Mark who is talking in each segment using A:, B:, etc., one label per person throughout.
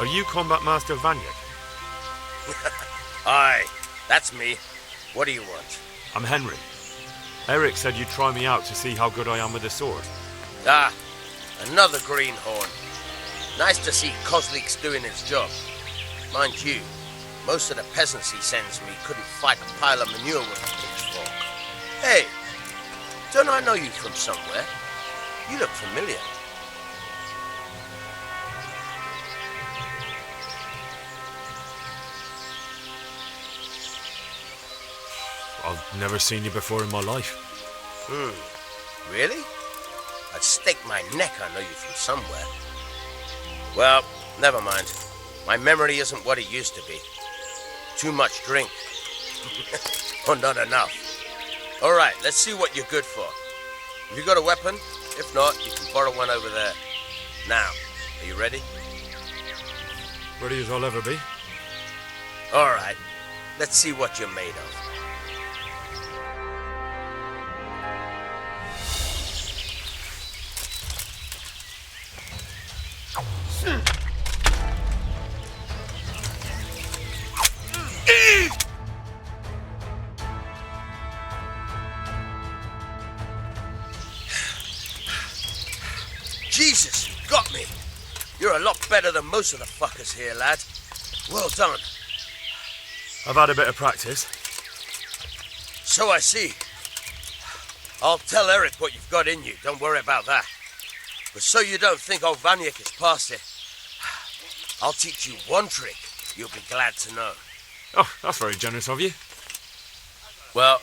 A: Are you Combat Master Vanyek?
B: Aye, that's me. What do you want?
A: I'm Henry. Eric said you'd try me out to see how good I am with the sword.
B: Ah, another greenhorn. Nice to see Kozlik's doing his job. Mind you, most of the peasants he sends me couldn't fight a pile of manure with a pitchfork. Hey, don't I know you from somewhere? You look familiar.
A: I've never seen you before in my life.
B: Really? I'd stake my neck I know you from somewhere. Well, never mind. My memory isn't what it used to be. Too much drink. Or not enough. Alright, let's see what you're good for. Have you got a weapon? If not, you can borrow one over there. Now, are you ready?
A: Ready as I'll ever be.
B: Alright, let's see what you're made of. Jesus, you got me. You're a lot better than most of the fuckers here, lad. Well done.
A: I've had a bit of practice.
B: So I see. I'll tell Eric what you've got in you, don't worry about that. But so you don't think old Vanyek is past it, I'll teach you one trick you'll be glad to know.
A: Oh, that's very generous of you.
B: Well,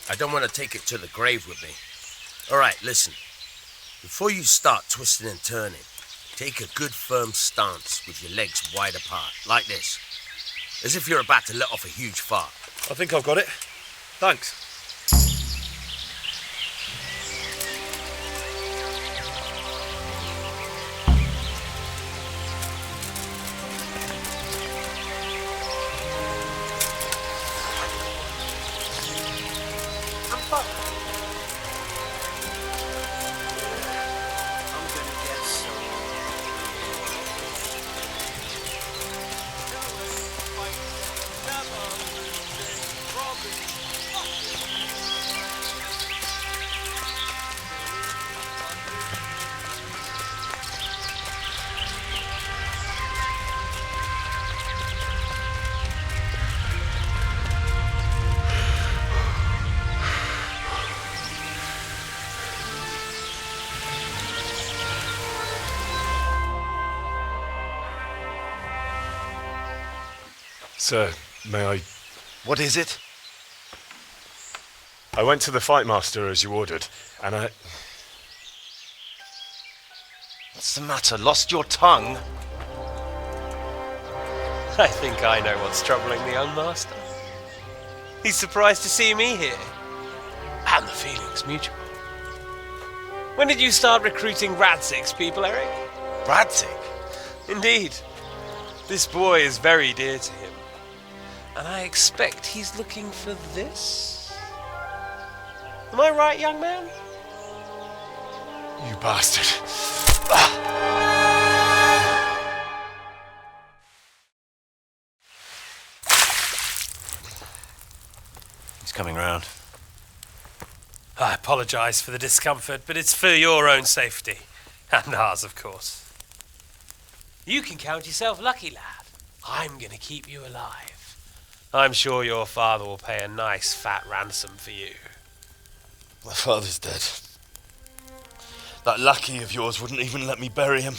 B: I don't want to take it to the grave with me. Alright, listen. Before you start twisting and turning, take a good firm stance with your legs wide apart, like this. As if you're about to let off a huge fart.
A: I think I've got it. Thanks. Sir, may I...
C: What is it?
A: I went to the fight master as you ordered, and
C: What's the matter? Lost your tongue?
D: I think I know what's troubling the young master. He's surprised to see me here. And the feeling's mutual. When did you start recruiting Radzik's people, Eric?
C: Bradzik?
D: Indeed. This boy is very dear to him. And I expect he's looking for this? Am I right, young man?
A: You bastard.
C: He's coming round.
D: I apologise for the discomfort, but it's for your own safety. And ours, of course. You can count yourself lucky, lad. I'm going to keep you alive. I'm sure your father will pay a nice fat ransom for you.
C: My father's dead. That lackey of yours wouldn't even let me bury him.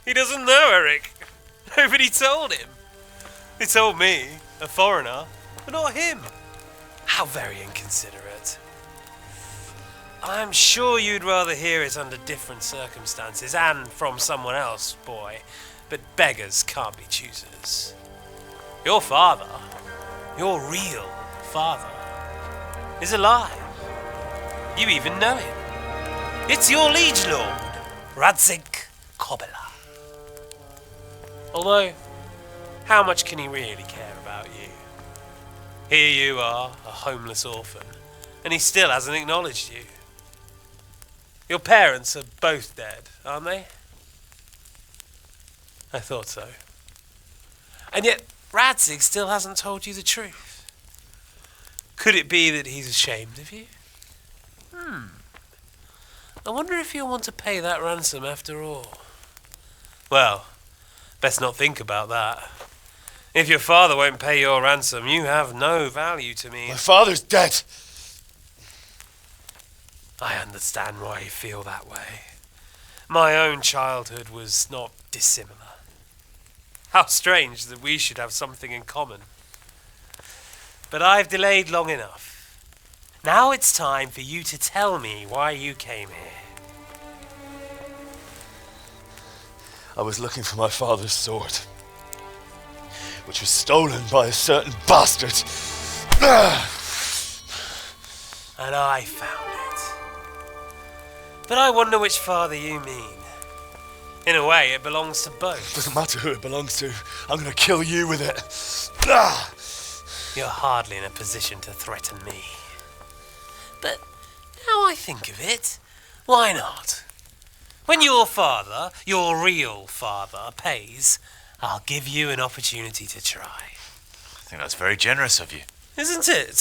D: He doesn't know, Eric. Nobody told him. He told me, a foreigner, but not him. How very inconsiderate. I'm sure you'd rather hear it under different circumstances and from someone else, boy, but beggars can't be choosers. Your father, your real father, is alive. You even know him. It's your liege lord, Radzik Kobela. Although, how much can he really care about you? Here you are, a homeless orphan, and he still hasn't acknowledged you. Your parents are both dead, aren't they? I thought so. And yet, Radzig still hasn't told you the truth. Could it be that he's ashamed of you? I wonder if you'll want to pay that ransom after all. Well, best not think about that. If your father won't pay your ransom, you have no value to me.
C: My father's dead.
D: I understand why you feel that way. My own childhood was not dissimilar. How strange that we should have something in common. But I've delayed long enough. Now it's time for you to tell me why you came here.
C: I was looking for my father's sword, which was stolen by a certain bastard.
D: And I found it. But I wonder which father you mean. In a way, it belongs to both.
C: Doesn't matter who it belongs to. I'm gonna kill you with it.
D: You're hardly in a position to threaten me. But now I think of it, why not? When your father, your real father, pays, I'll give you an opportunity to try.
E: I think that's very generous of you.
D: Isn't it?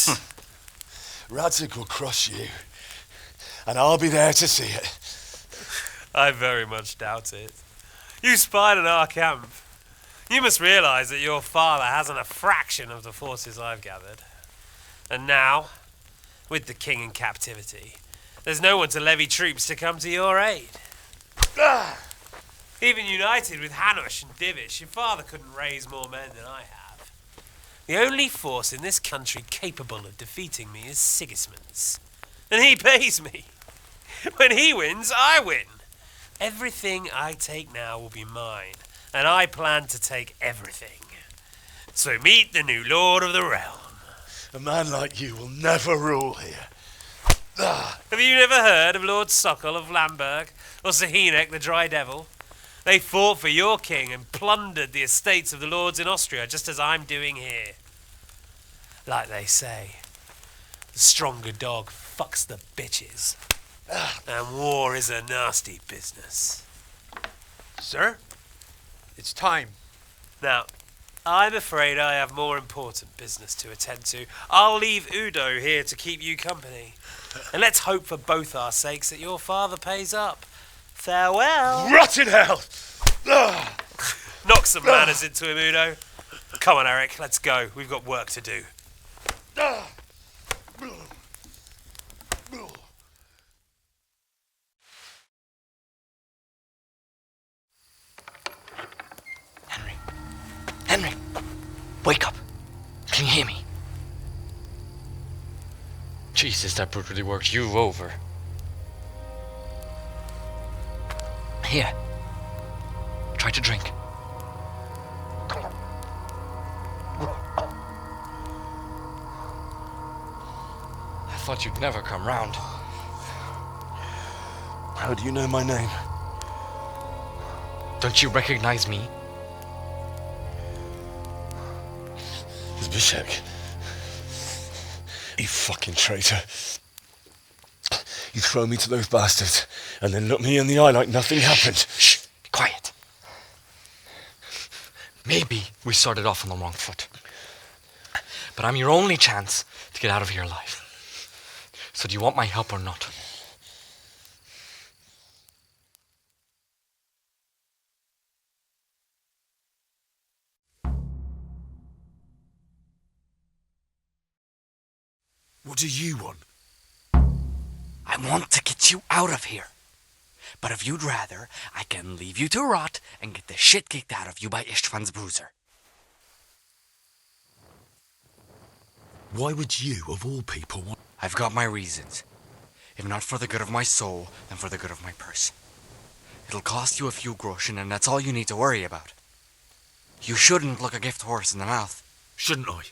C: Radzig will crush you, and I'll be there to see it.
D: I very much doubt it. You spied on our camp. You must realize that your father hasn't a fraction of the forces I've gathered. And now, with the king in captivity, there's no one to levy troops to come to your aid. Even united with Hanush and Divish, your father couldn't raise more men than I have. The only force in this country capable of defeating me is Sigismund's. And he pays me. When he wins, I win. Everything I take now will be mine, and I plan to take everything. So meet the new lord of the realm.
C: A man like you will never rule here.
D: Have you never heard of Lord Sokol of Lamberg, or Sahinek the Dry Devil? They fought for your king and plundered the estates of the lords in Austria, just as I'm doing here. Like they say, the stronger dog fucks the bitches. And war is a nasty business.
F: Sir, it's time.
D: Now, I'm afraid I have more important business to attend to. I'll leave Udo here to keep you company. And let's hope for both our sakes that your father pays up. Farewell.
C: Rot in hell!
D: Knock some manners into him, Udo. Come on, Eric, let's go. We've got work to do.
G: Henry, wake up. Can you hear me? Jesus, that brutally worked you over. Here. Try to drink. I thought you'd never come round.
C: How do you know my name?
G: Don't you recognize me?
C: Zbyszek. You fucking traitor. You throw me to those bastards and then look me in the eye like nothing happened.
G: Shh, be quiet. Maybe we started off on the wrong foot. But I'm your only chance to get out of here alive. So do you want my help or not?
A: What do you want?
G: I want to get you out of here. But if you'd rather, I can leave you to rot and get the shit kicked out of you by Ishtvan's bruiser.
A: Why would you, of all people, want...
G: I've got my reasons. If not for the good of my soul, then for the good of my purse. It'll cost you a few groschen, and that's all you need to worry about. You shouldn't look a gift horse in the mouth.
A: Shouldn't I?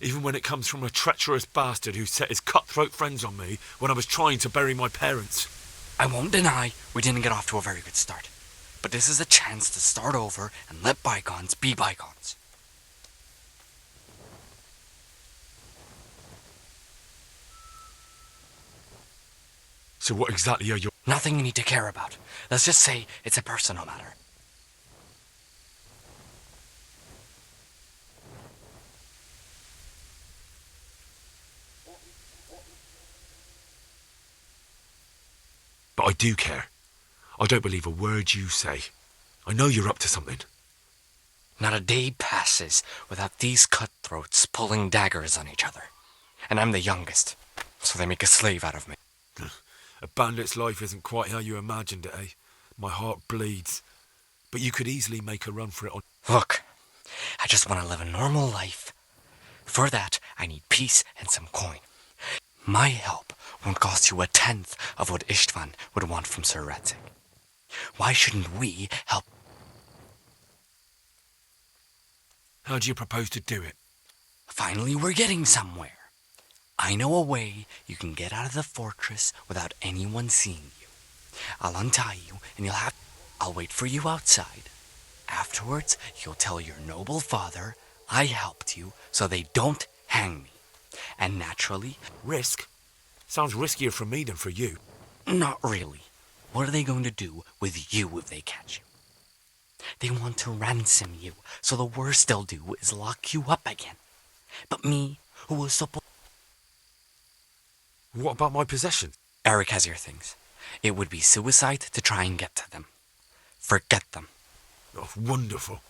A: Even when it comes from a treacherous bastard who set his cutthroat friends on me when I was trying to bury my parents.
G: I won't deny we didn't get off to a very good start. But this is a chance to start over and let bygones be bygones.
A: So what exactly are your...
G: Nothing you need to care about. Let's just say it's a personal matter.
A: I do care. I don't believe a word you say. I know you're up to something.
G: Not a day passes without these cutthroats pulling daggers on each other. And I'm the youngest, so they make a slave out of me.
A: A bandit's life isn't quite how you imagined it, eh? My heart bleeds. But you could easily make a run for it on...
G: Look, I just want to live a normal life. For that, I need peace and some coin. My help won't cost you a tenth of what Istvan would want from Sir Ratzik. Why shouldn't we help?
A: How do you propose to do it?
G: Finally, we're getting somewhere. I know a way you can get out of the fortress without anyone seeing you. I'll untie you, and I'll wait for you outside. Afterwards, you'll tell your noble father I helped you so they don't hang me. And naturally...
A: Risk? Sounds riskier for me than for you.
G: Not really. What are they going to do with you if they catch you? They want to ransom you, so the worst they'll do is lock you up again. But me, who was supposed...
A: What about my possessions?
G: Eric has your things. It would be suicide to try and get to them. Forget them.
A: Oh, wonderful.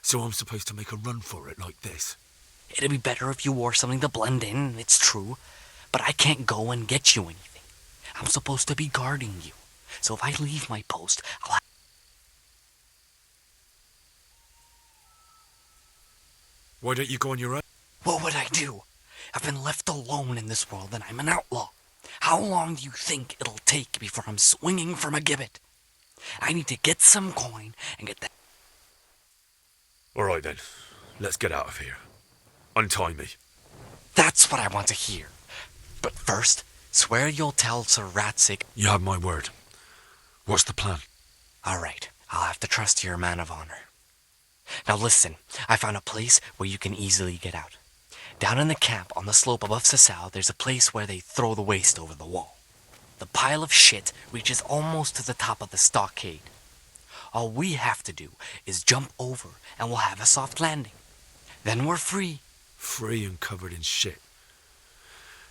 A: So I'm supposed to make a run for it like this?
G: It'd be better if you wore something to blend in, it's true. But I can't go and get you anything. I'm supposed to be guarding you. So if I leave my post, I'll have...
A: Why don't you go on your own?
G: What would I do? I've been left alone in this world and I'm an outlaw. How long do you think it'll take before I'm swinging from a gibbet? I need to get some coin and get that...
A: All right then, let's get out of here. Untie me.
G: That's what I want to hear. But first, swear you'll tell Sir Ratzik...
A: You have my word. What's the plan?
G: All right, I'll have to trust you're a man of honor. Now listen, I found a place where you can easily get out. Down in the camp on the slope above Sasau, there's a place where they throw the waste over the wall. The pile of shit reaches almost to the top of the stockade. All we have to do is jump over and we'll have a soft landing. Then we're free.
A: Free and covered in shit.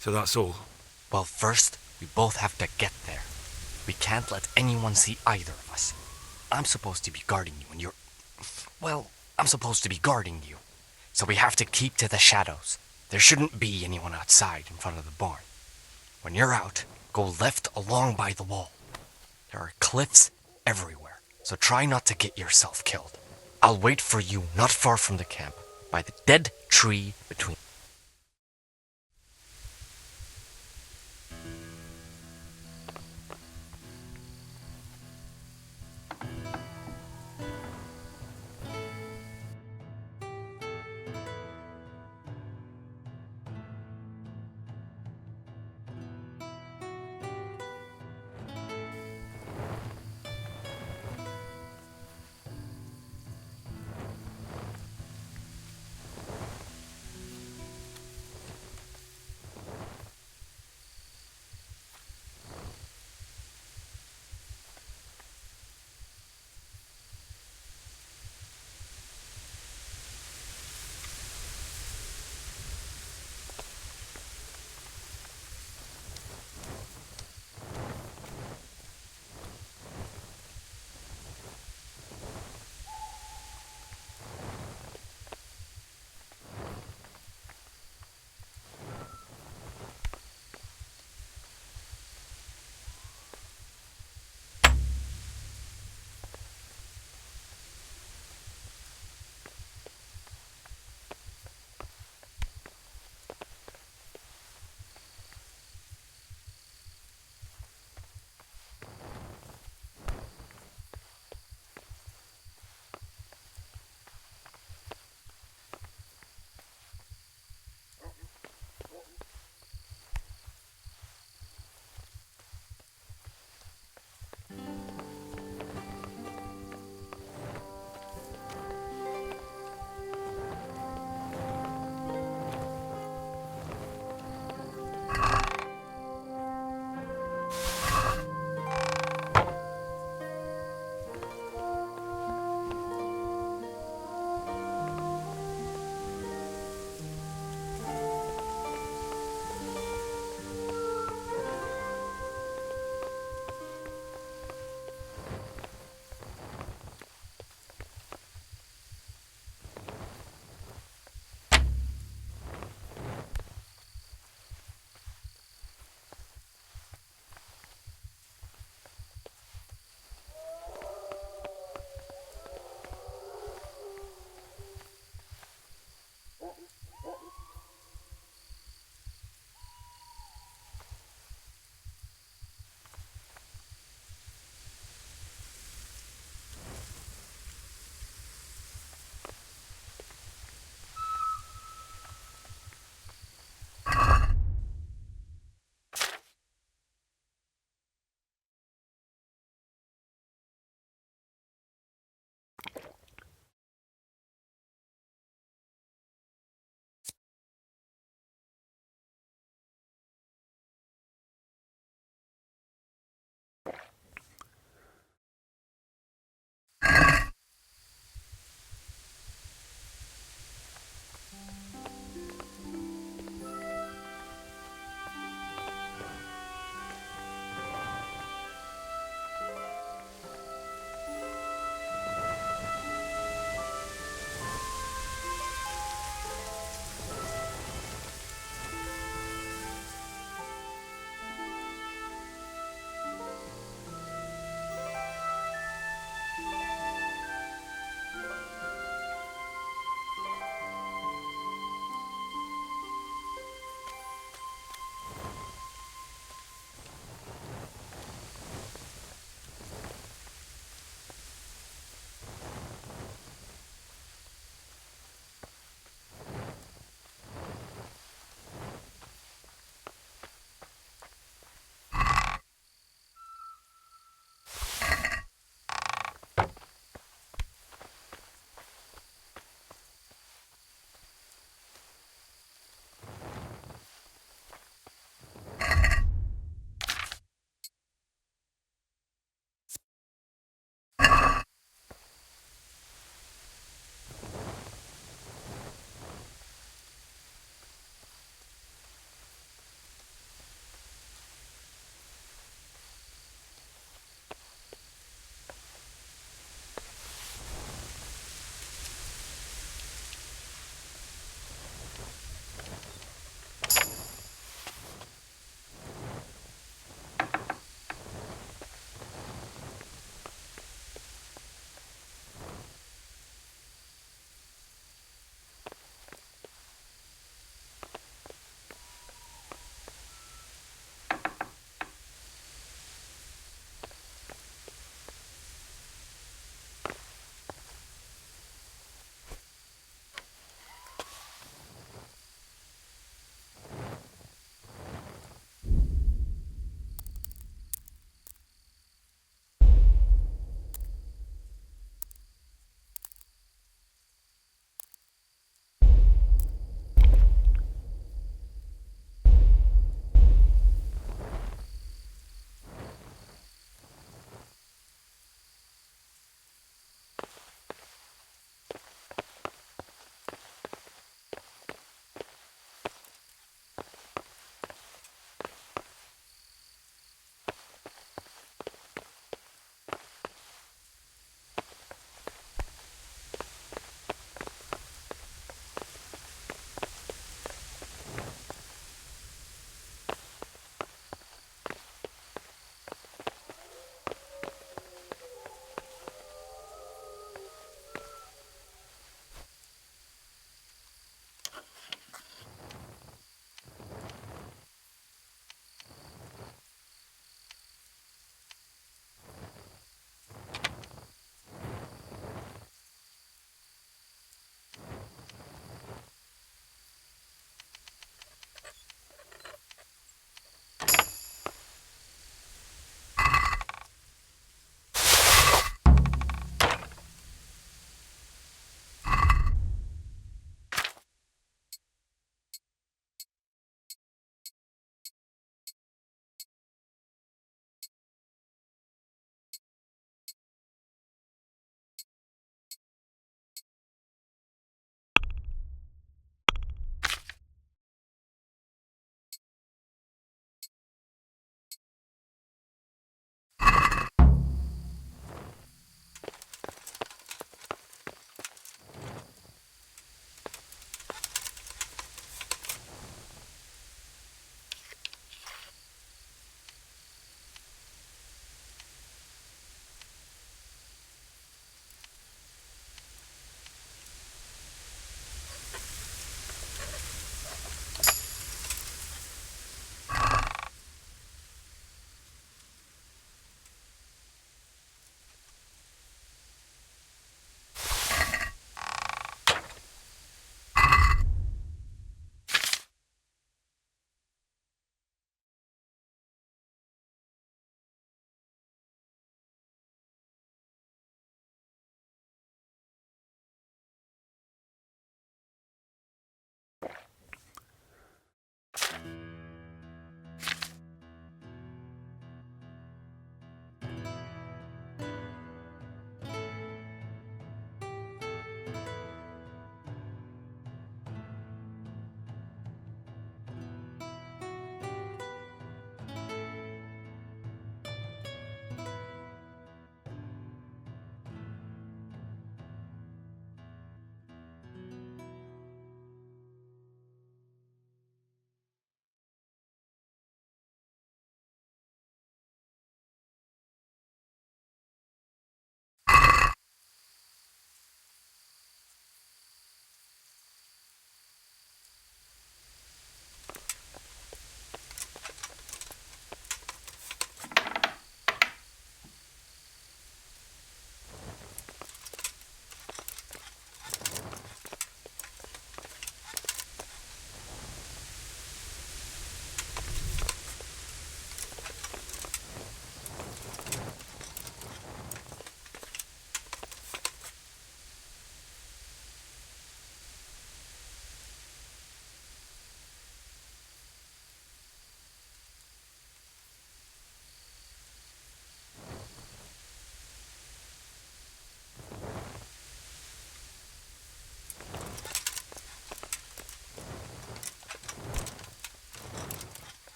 A: So that's all?
G: Well, first, we both have to get there. We can't let anyone see either of us. I'm supposed to be guarding you and you're... Well, I'm supposed to be guarding you. So we have to keep to the shadows. There shouldn't be anyone outside in front of the barn. When you're out, go left along by the wall. There are cliffs everywhere, so try not to get yourself killed. I'll wait for you not far from the camp, by the dead tree between...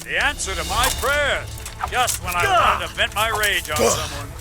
H: The answer to my prayers. Just when I wanted to vent my rage on someone.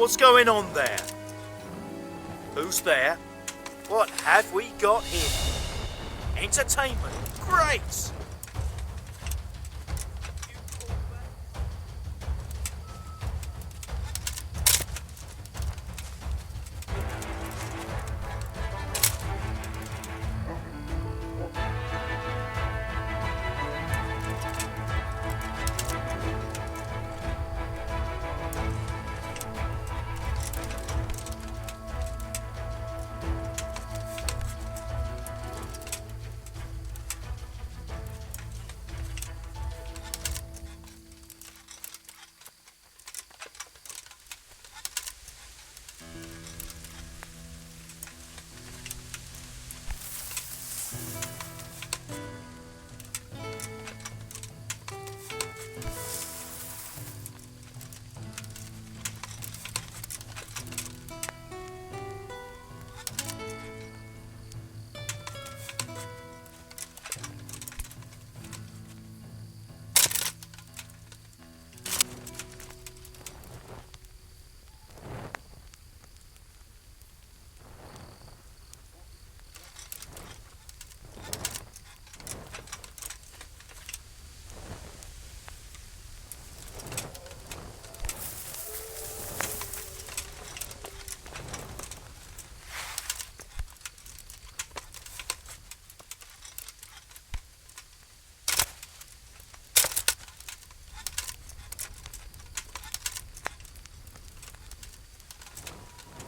H: What's going on there? Who's there? What have we got here? Entertainment. Great!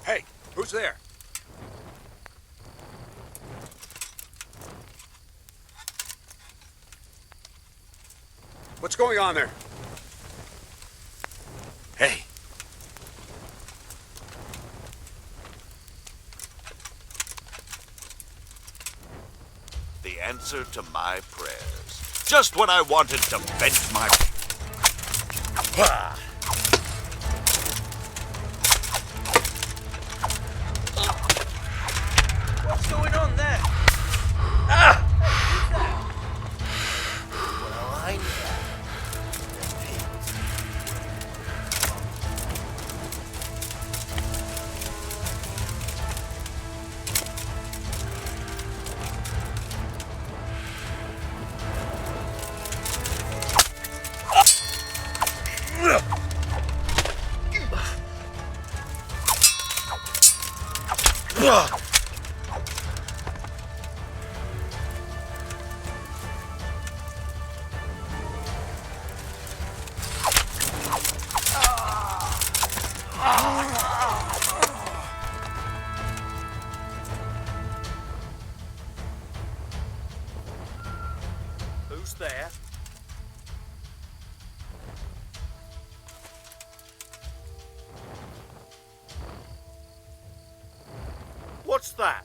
F: Hey, who's there? What's going on there?
E: Hey. The answer to my prayers. Just when I wanted to vent my...
B: What's going on there? Well, I
H: Who's there? What's that?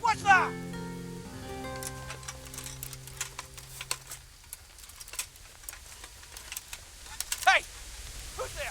H: What's that? Hey! Who's there?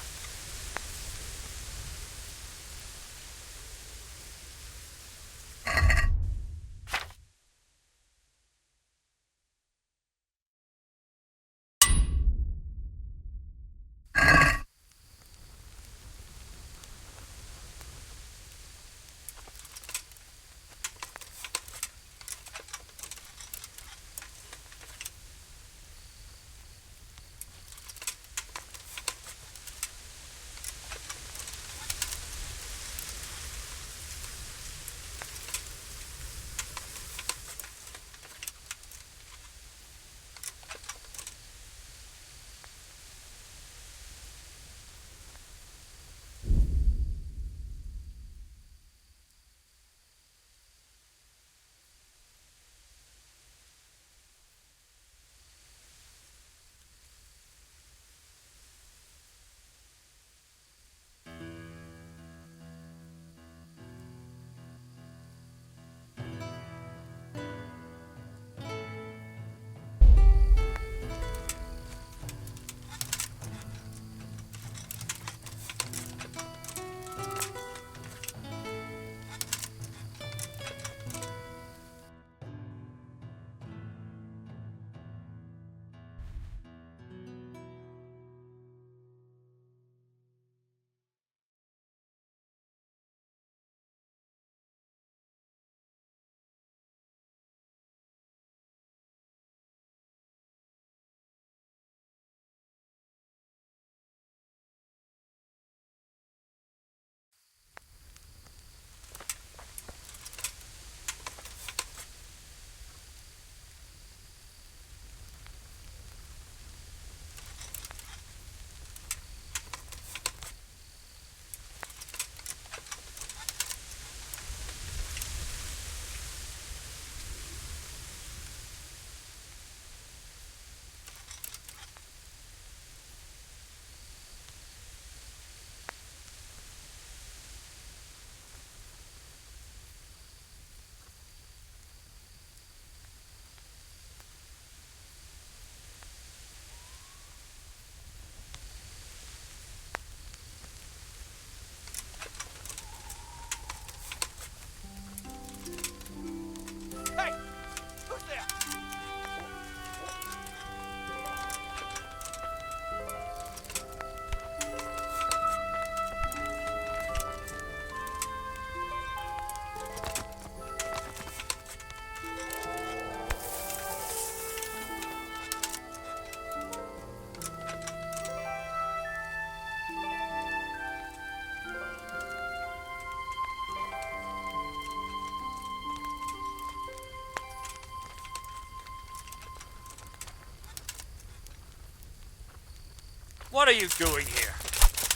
H: What are you doing here?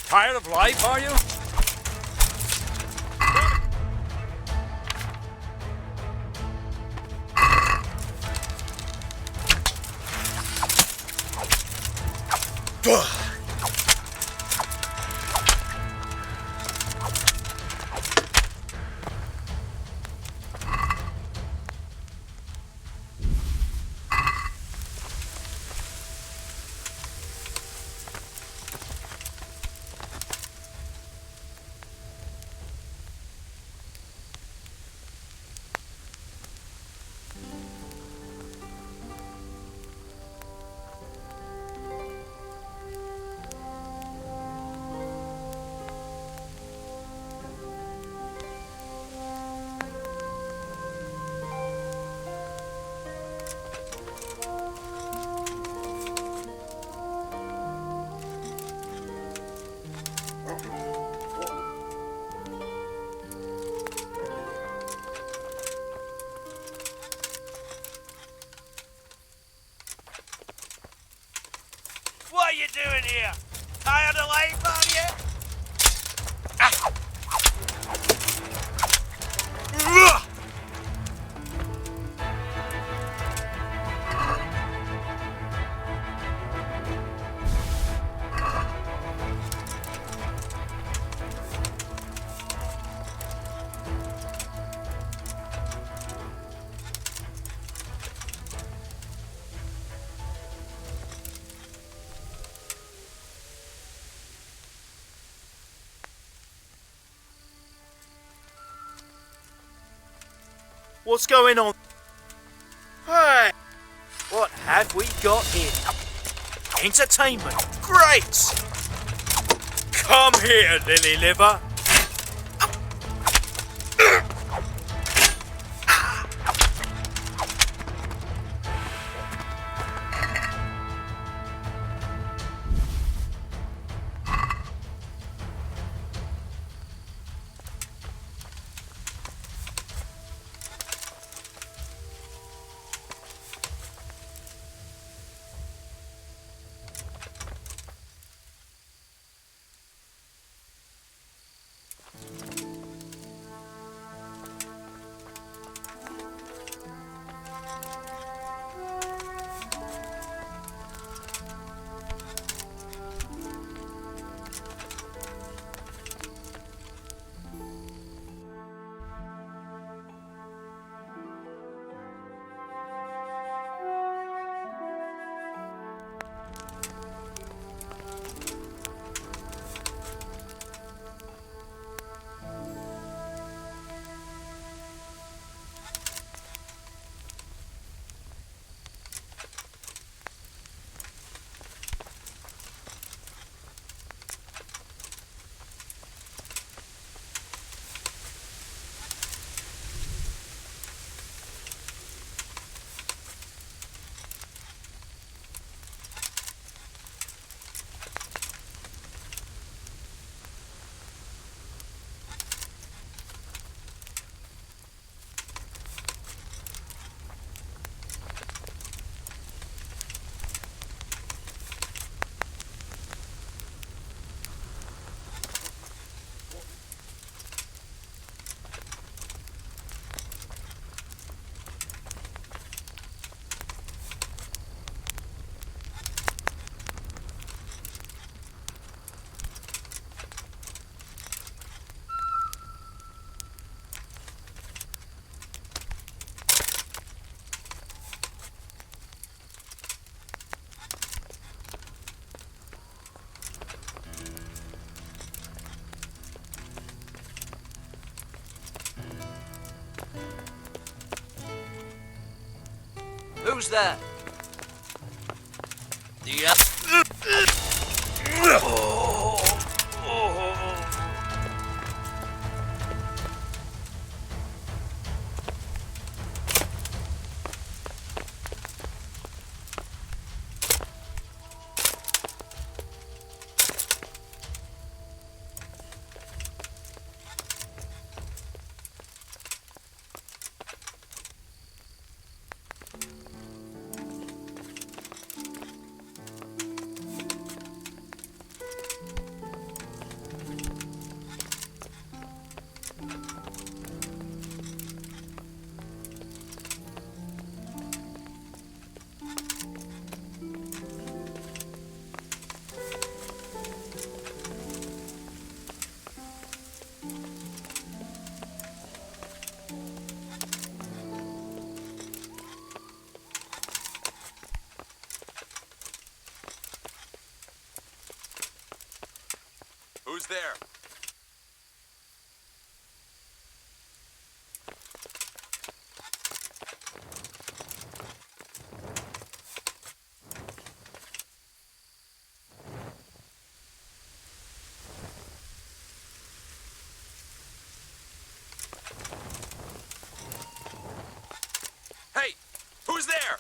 H: Tired of life, are you? What's going on? Hey! What have we got here? Entertainment. Great! Come here, lily liver. Who's there?
E: Who's there? Hey, who's there?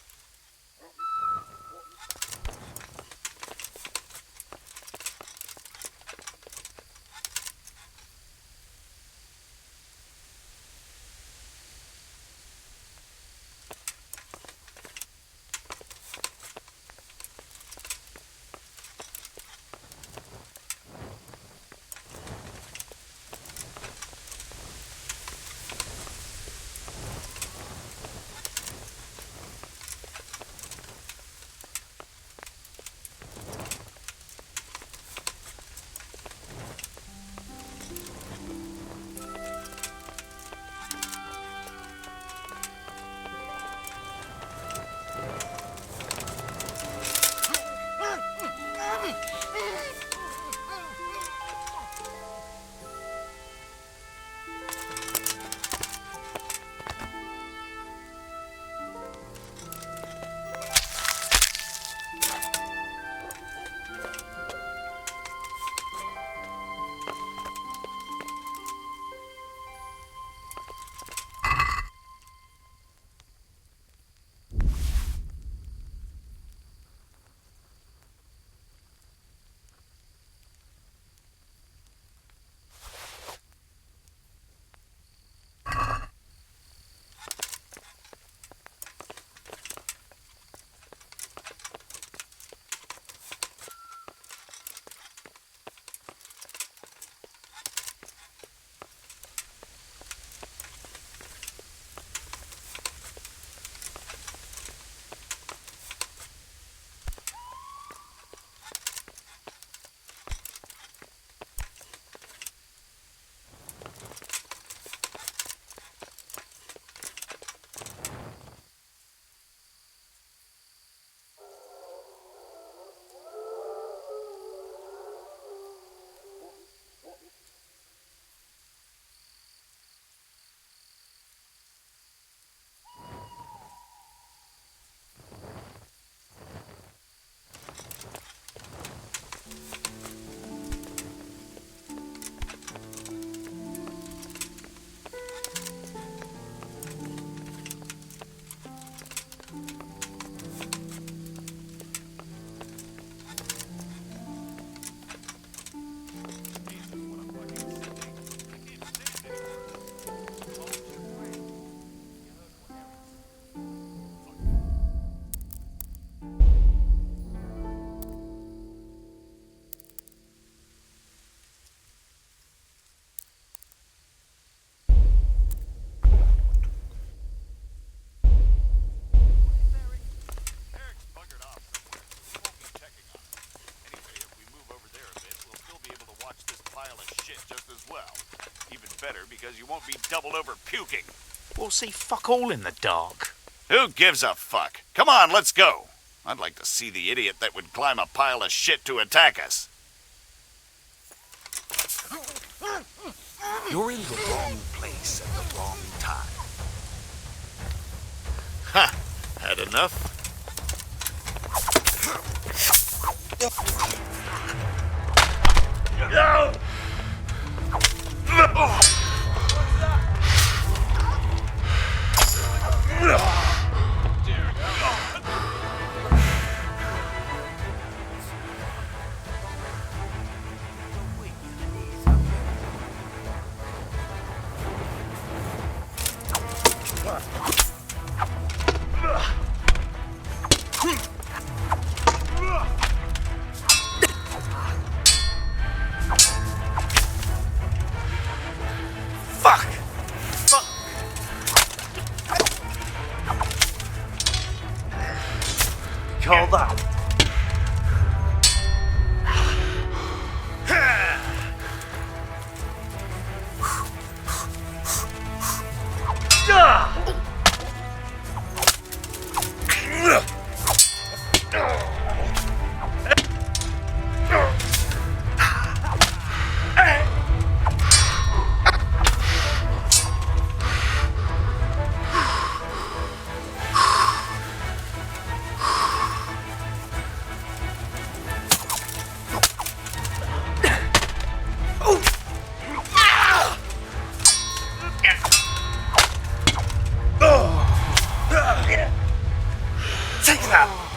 E: pile of shit just as well. Even better because you won't be doubled over puking.
H: We'll see fuck all in the dark.
E: Who gives a fuck? Come on, let's go. I'd like to see the idiot that would climb a pile of shit to attack us.
I: You're in the wrong place at the wrong time.
E: Ha! Had enough?
H: Call that. Take that!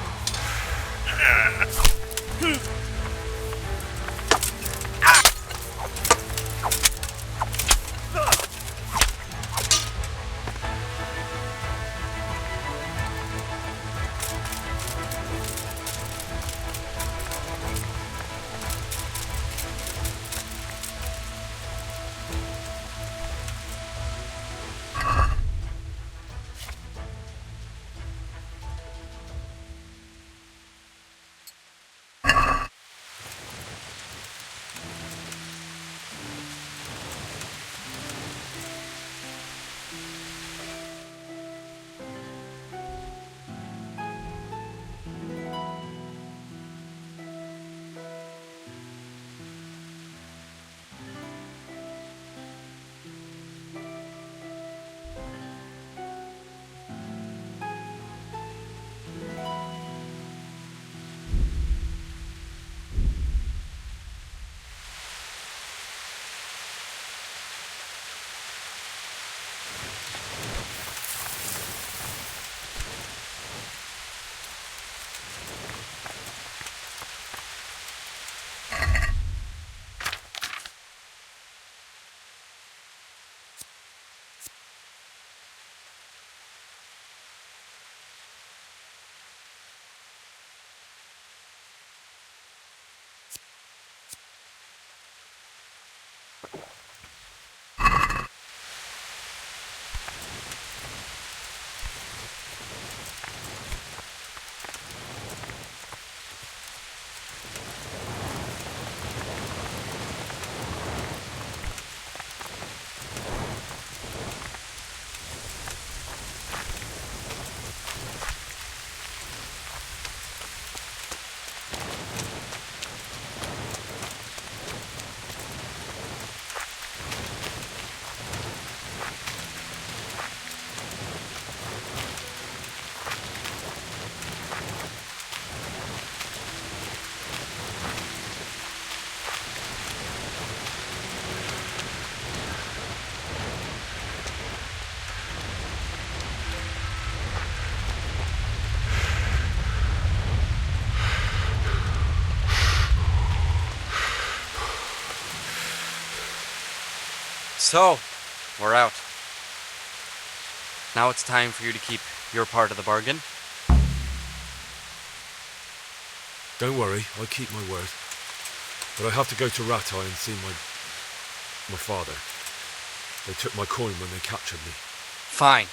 G: So, we're out. Now it's time for you to keep your part of the bargain.
A: Don't worry, I keep my word. But I have to go to Ratai and see my father. They took my coin when they captured me.
G: Fine.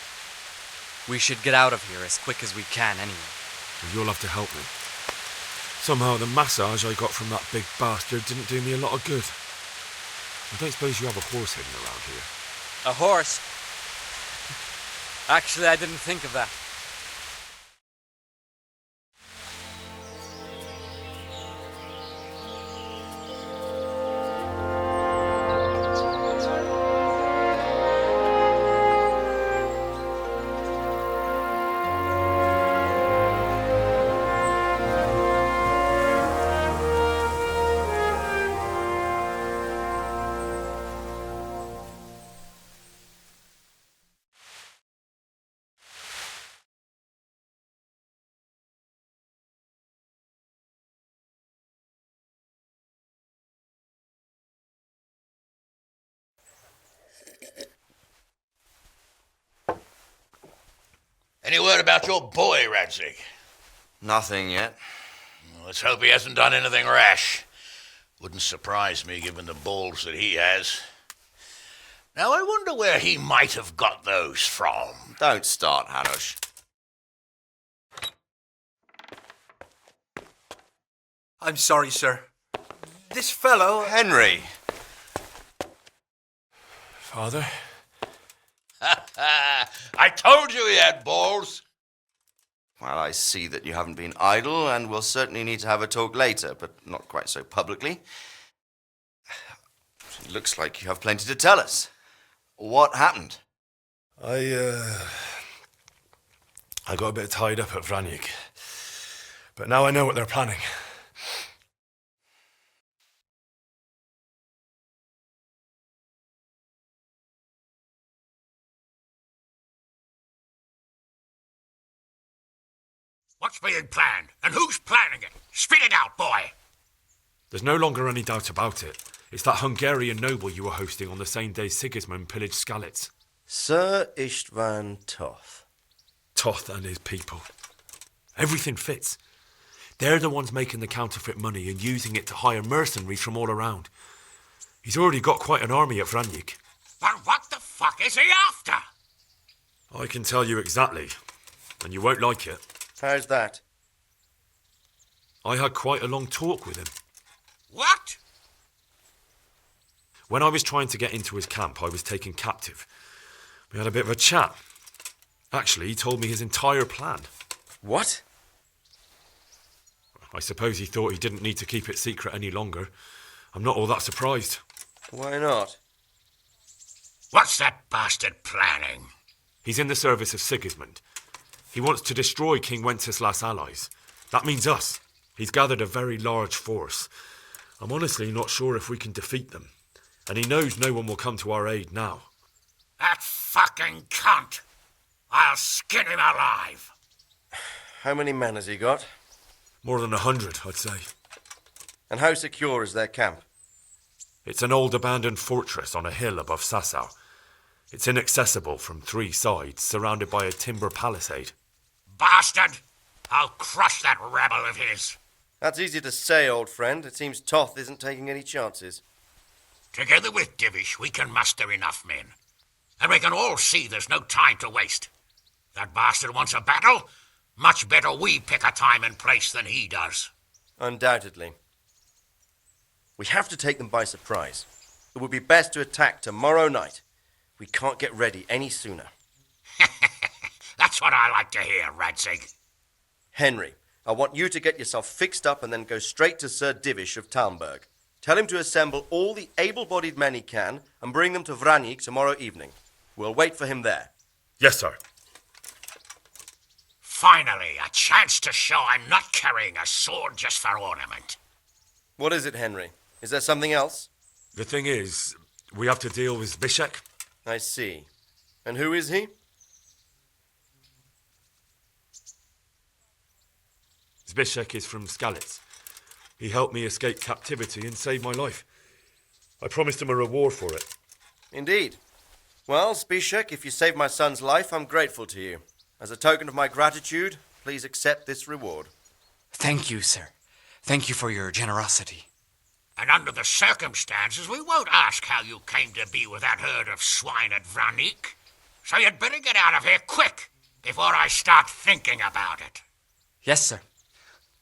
G: We should get out of here as quick as we can anyway.
A: And you'll have to help me. Somehow the massage I got from that big bastard didn't do me a lot of good. I don't suppose you have a horse hidden around here.
G: A horse? Actually, I didn't think of that.
E: Any word about your boy, Radzig?
C: Nothing yet.
E: Let's hope he hasn't done anything rash. Wouldn't surprise me given the balls that he has. Now, I wonder where he might have got those from.
C: Don't start, Hanush.
I: I'm sorry, sir. This fellow...
C: Henry!
A: Father?
E: I told you he had balls.
C: Well, I see that you haven't been idle, and we'll certainly need to have a talk later, but not quite so publicly. It looks like you have plenty to tell us. What happened?
A: I got a bit tied up at Vranyik. But now I know what they're planning.
E: What's being planned? And who's planning it? Spit it out, boy!
A: There's no longer any doubt about it. It's that Hungarian noble you were hosting on the same day Sigismund pillaged Skalitz.
B: Sir Istvan Toth.
A: Toth and his people. Everything fits. They're the ones making the counterfeit money and using it to hire mercenaries from all around. He's already got quite an army at Vranyik.
E: But what the fuck is he after?
A: I can tell you exactly, and you won't like it.
B: How's that?
A: I had quite a long talk with him.
E: What?
A: When I was trying to get into his camp, I was taken captive. We had a bit of a chat. Actually, he told me his entire plan.
B: What?
A: I suppose he thought he didn't need to keep it secret any longer. I'm not all that surprised.
B: Why not?
E: What's that bastard planning?
A: He's in the service of Sigismund. He wants to destroy King Wenceslas' allies. That means us. He's gathered a very large force. I'm honestly not sure if we can defeat them. And he knows no one will come to our aid now.
E: That fucking cunt! I'll skin him alive!
B: How many men has he got?
A: More than 100, I'd say.
B: And how secure is their camp?
A: It's an old abandoned fortress on a hill above Sasau. It's inaccessible from 3 sides, surrounded by a timber palisade.
E: Bastard! I'll crush that rebel of his.
B: That's easy to say, old friend. It seems Toth isn't taking any chances.
E: Together with Divish, we can muster enough men. And we can all see there's no time to waste. That bastard wants a battle. Much better we pick a time and place than he does.
B: Undoubtedly. We have to take them by surprise. It would be best to attack tomorrow night. We can't get ready any sooner.
E: That's what I like to hear, Radzig.
B: Henry, I want you to get yourself fixed up and then go straight to Sir Divish of Talmberg. Tell him to assemble all the able-bodied men he can and bring them to Vranyik tomorrow evening. We'll wait for him there.
A: Yes, sir.
E: Finally, a chance to show I'm not carrying a sword just for ornament.
B: What is it, Henry? Is there something else?
A: The thing is, we have to deal with Zbyszek.
B: I see. And who is he?
A: Zbyszek is from Skalitz. He helped me escape captivity and saved my life. I promised him a reward for it.
B: Indeed. Well, Zbyszek, if you saved my son's life, I'm grateful to you. As a token of my gratitude, please accept this reward.
G: Thank you, sir. Thank you for your generosity.
E: And under the circumstances, we won't ask how you came to be with that herd of swine at Vranyik. So you'd better get out of here quick, before I start thinking about it.
G: Yes, sir.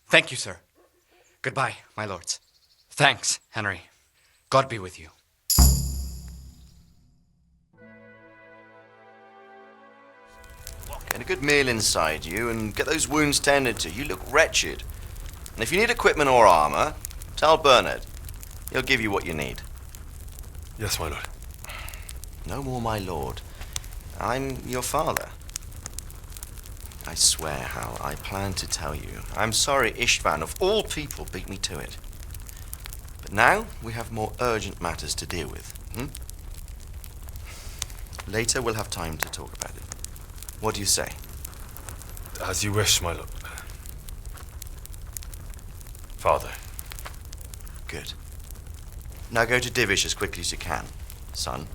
G: Thank you, sir. Goodbye, my lords. Thanks, Henry. God be with you.
J: Get a good meal inside you and get those wounds tended to. You look wretched. And if you need equipment or armor, tell Bernard. He'll give you what you need.
C: Yes, my lord.
J: No more, my lord. I'm your father. I swear, Hal, I plan to tell you. I'm sorry Istvan, of all people, beat me to it. But now we have more urgent matters to deal with. Later we'll have time to talk about it. What do you say?
C: As you wish, my lord. Father.
J: Good. Now go to Divish as quickly as you can, son.